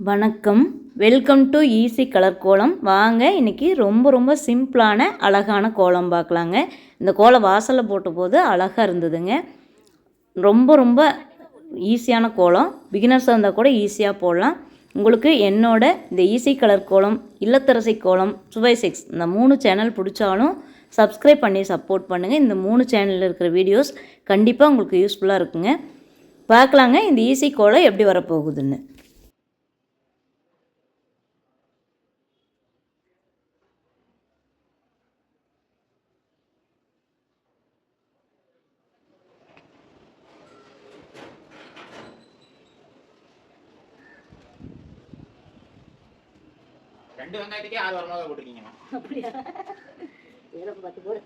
வணக்கம். Welcome to easy colour கோலம். வாங்க இன்றைக்கி ரொம்ப சிம்பிளான அழகான கோலம் பார்க்கலாங்க. இந்த கோலம் வாசலில் போட்ட போது அழகாக இருந்ததுங்க. ரொம்ப ஈஸியான கோலம். பிகினர்ஸாக இருந்தால் கூட ஈஸியாக போடலாம். உங்களுக்கு என்னோட இந்த ஈஸி கலர் கோலம், இல்லத்தரசி கோலம், சுவை சிக்ஸ் இந்த 3 சேனல் பிடிச்சாலும் சப்ஸ்கிரைப் பண்ணி சப்போர்ட் பண்ணுங்கள். இந்த 3 சேனலில் இருக்கிற வீடியோஸ் கண்டிப்பாக உங்களுக்கு யூஸ்ஃபுல்லாக இருக்குங்க. பார்க்கலாங்க இந்த ஈஸி கோலம் எப்படி வரப்போகுதுன்னு. ரெண்டு வெங்காயத்துக்கே 6 வரமிளகா போட்டுருக்கீங்க. அப்படியா? ஏதோ 10 போடு.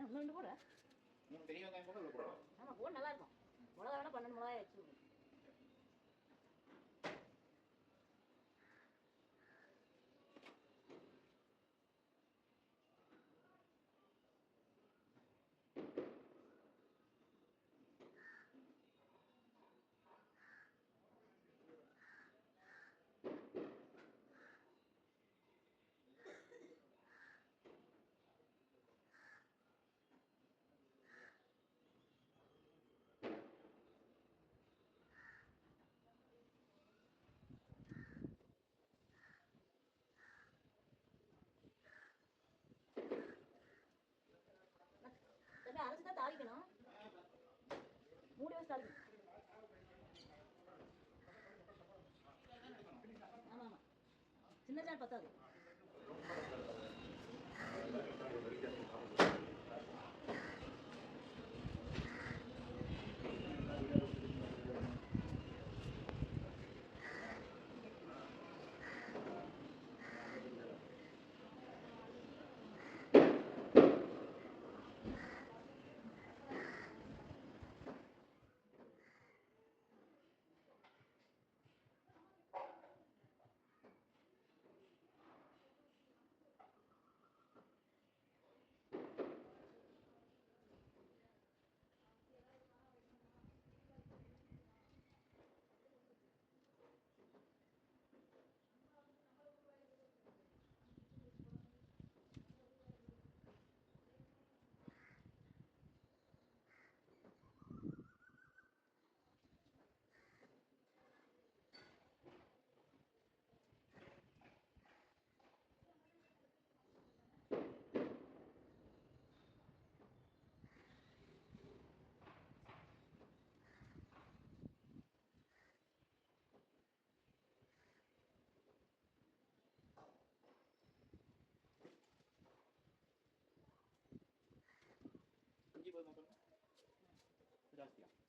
இன்னொன்று போட 3 பெரிய வெங்காயம் போட்டு போடுறோம். ஆமாம், போட நல்லா இருக்கும். மிளகா வேணால் 12 மிளகாய் வச்சுக்கோங்க. அரைச்சி தான் தாளிக்கணும். மூடி வச்சு தாளிக்கணும். ஆமாம், சின்ன ஜார் பத்தாது.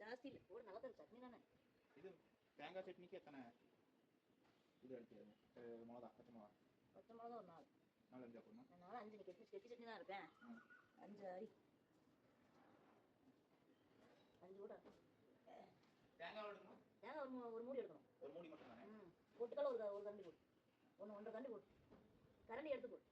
ஜாஸ்தி இல்லை, ஒரு நல்லா சட்னி தானே இது. தேங்காய் சட்னிக்கு எத்தனை இது அடிச்சு மிளகா? பச்சை மிளகா ஒரு 4 4 5 போடணும். 4 5 கெட்டி சட்னி தான் இருப்பேன். 5 அரி 5 கூட தேங்காய் எடுக்கணும். தேங்காய் ஒரு மூடி எடுக்கணும். ஒரு மூடி மட்டும் தானே? பொட்டுக்கல்ல ஒரு கரண்டி போட்டு, 1 கரண்டி போட்டு, கரண்டி எடுத்து போட்டு.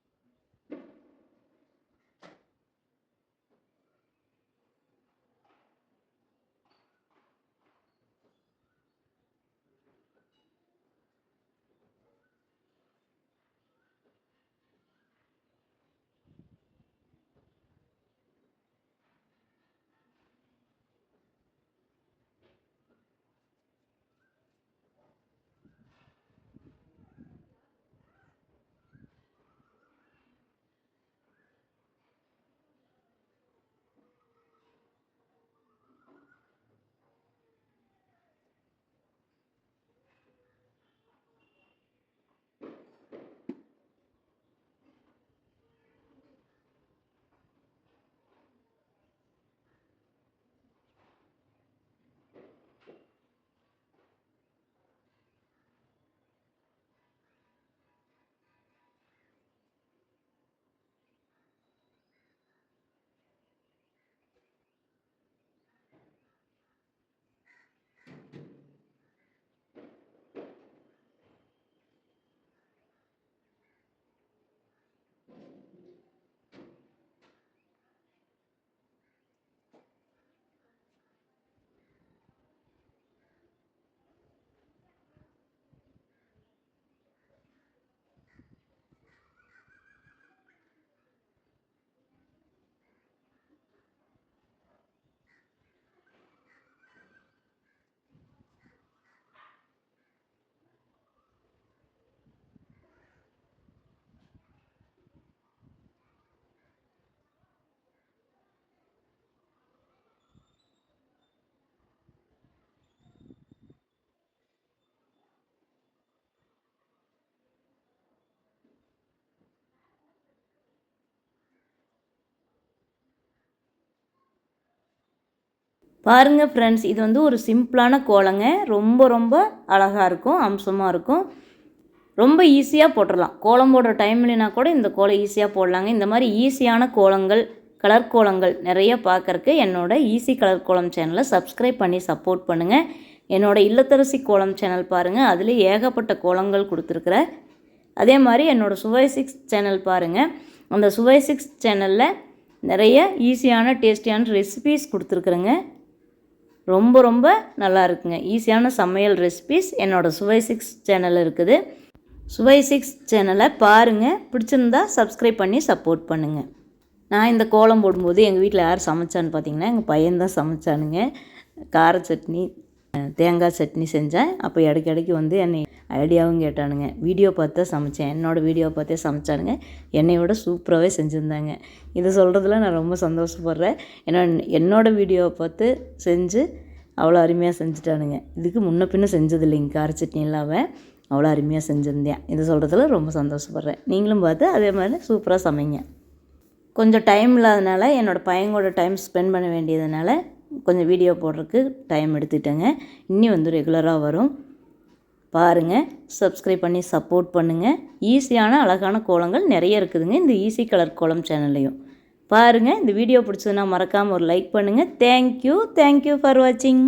பாருங்கள் ஃப்ரெண்ட்ஸ், இது வந்து ஒரு சிம்பிளான கோலங்க. ரொம்ப ரொம்ப அழகாக இருக்கும், அம்சமாக இருக்கும். ரொம்ப ஈஸியாக போட்டுடலாம். கோலம் போடுற டைம்லனா கூட இந்த கோலம் ஈஸியாக போடலாங்க. இந்த மாதிரி ஈஸியான கோலங்கள், கலர் கோலங்கள் நிறைய பார்க்குறக்கு என்னோட ஈஸி கலர் கோலம் சேனலை சப்ஸ்கிரைப் பண்ணி சப்போர்ட் பண்ணுங்கள். என்னோட இல்லத்தரசி கோலம் சேனல் பாருங்கள், அதில் ஏகப்பட்ட கோலங்கள் கொடுத்துருக்குறேன். அதே மாதிரி என்னோடய சுவை 6 சேனல் பாருங்கள். அந்த சுவை 6 சேனலில் நிறைய ஈஸியான டேஸ்டியான ரெசிபீஸ் கொடுத்துருக்குறேங்க. ரொம்ப ரொம்ப நல்லா இருக்குங்க. ஈஸியான சமையல் ரெசிபீஸ் என்னோடய சுவை 6 சேனல் இருக்குது. சுவை 6 சேனலை பாருங்கள், பிடிச்சிருந்தா சப்ஸ்கிரைப் பண்ணி சப்போர்ட் பண்ணுங்கள். நான் இந்த கோலம் போடும்போது எங்கள் வீட்டில் யார் சமைச்சான்னு பார்த்தீங்கன்னா எங்கள் பையன்தான் சமைச்சானுங்க. கார சட்னி, தேங்காய் சட்னி செஞ்சேன். அப்போ இடைக்கு வந்து என்னை ஐடியாவும் கேட்டானுங்க. வீடியோ பார்த்து தான் சமைச்சேன், என்னோடய வீடியோ பார்த்தே சமைச்சானுங்க. என்னையோட சூப்பராகவே செஞ்சுருந்தாங்க. இதை சொல்கிறதுல நான் ரொம்ப சந்தோஷப்படுறேன். ஏன்னா என்னோடய வீடியோவை பார்த்து செஞ்சு அவ்வளோ அருமையாக செஞ்சுட்டானுங்க. இதுக்கு முன்ன பின்ன செஞ்சது இல்லைங்க, கார சட்னி இல்லாமல் அவ்வளோ அருமையாக செஞ்சுருந்தேன். இதை சொல்கிறதுல ரொம்ப சந்தோஷப்படுறேன். நீங்களும் பார்த்து அதே மாதிரி சூப்பராக சமைங்க. கொஞ்சம் டைம் இல்லாதனால, என்னோடய பையனோட டைம் ஸ்பெண்ட் பண்ண வேண்டியதுனால கொஞ்சம் வீடியோ போடுறதுக்கு டைம் எடுத்துட்டேங்க. இன்னி வந்து ரெகுலராக வரும். பாருங்கள், சப்ஸ்கிரைப் பண்ணி சப்போர்ட் பண்ணுங்கள். ஈஸியான அழகான கோலங்கள் நிறைய இருக்குதுங்க இந்த ஈஸி கலர் கோலம் சேனல்லையும். பாருங்கள், இந்த வீடியோ பிடிச்சதுன்னா மறக்காமல் ஒரு லைக் பண்ணுங்கள். தேங்க்யூ ஃபார் வாட்சிங்.